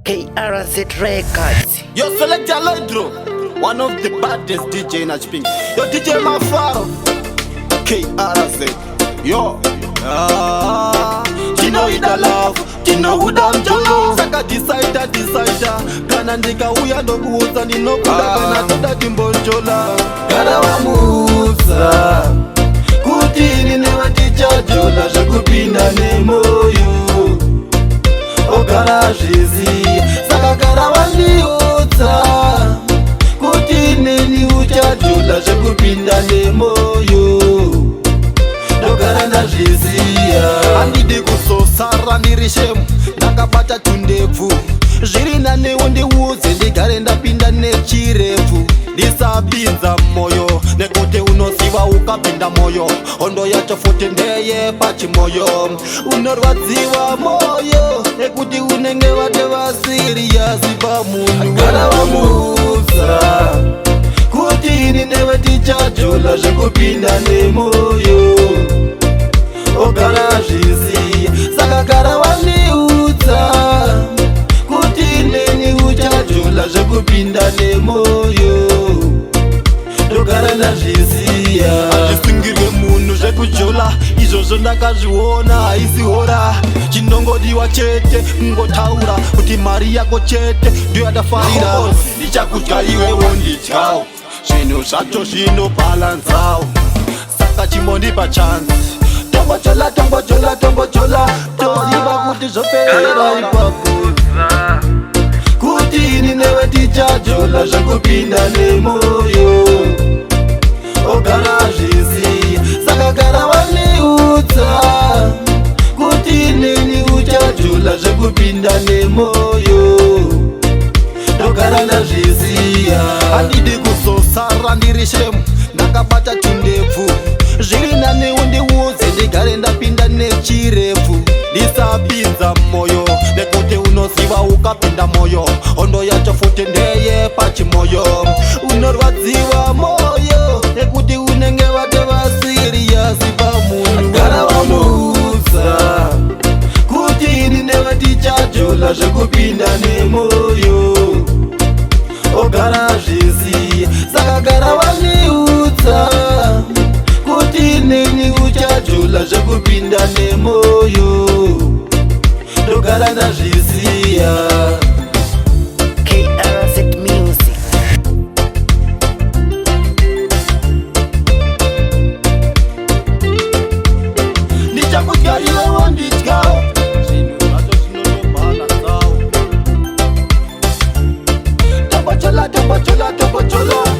KRZ Records. Yo, Selector Lloydro, one of the baddest DJ in Achipingi. Yo, DJ Mafaro, KRZ. Yo, Chino ida love, Chino uda mjolo. Saka decider, kana ndika uya ndo kuuza nino kuda kana toda kimbonjola. Kada wa musa, kutini newa ticha jola, shakupinda ne moyo. Ogara jizi, saka gara waliuta, kutini ni ucha jola, shakupinda ne moyo. Dogara na jizia andide kusosara ndirishemu ndakabata tundevu zvirina newo ndiuze ndigare ndapinda nechirefu ndisapinza moyo nekuti unoziva ukapinda moyo hondo yacho futi ndeye pachimoyo unorwadziwa moyo nekuti unenge vate vasiriyasi pamunhu gara vamuza kuti ini newe tichajola zvekupinda nemoyo ogara zvizi saka gara waniudza kuti neni uchajola zvekupinda nemoyo ndogara nazviziya hazvisungirwe munhu zvekujola izvozvo ndakazviona haisi hora chinongodiwa chete kungotaura kuti mari yako chete ndiyo yatafarira ndichakudya iwewo ndityawo zvinhu zvacho zvinobalanzawo saka chimondipa chansi tombojola toriva kuti zvoperera ipapo kuti ini newe tichajola zvekupinda nemoyo ogara zvizi saka gara waniudza kuti neni uchajola zvekupinda nemoyo ndogara nazviziya handidi kuzosara ndiri shemu ndakabata tundevu zviri nanewo ndiuze ndigare ndapinda nechirefu ndisapinza moyo nekuti unoziva ukapinda moyo hondo yacho futi ndeye pachimoyo unorwadziwa moyo nekuti unenge vate vasiriyasi pamunhu gara vamuudza kuti ini newe tichajola zvekupinda nemoyo ogara zvizi saka gara waniudza kuti neni uchajola zvekupinda nemoyo ndogara nazviziya KRZ Music. ndichakudya iwewo ndityawo zvinhu zvacho zvinonobalanzawo tombojola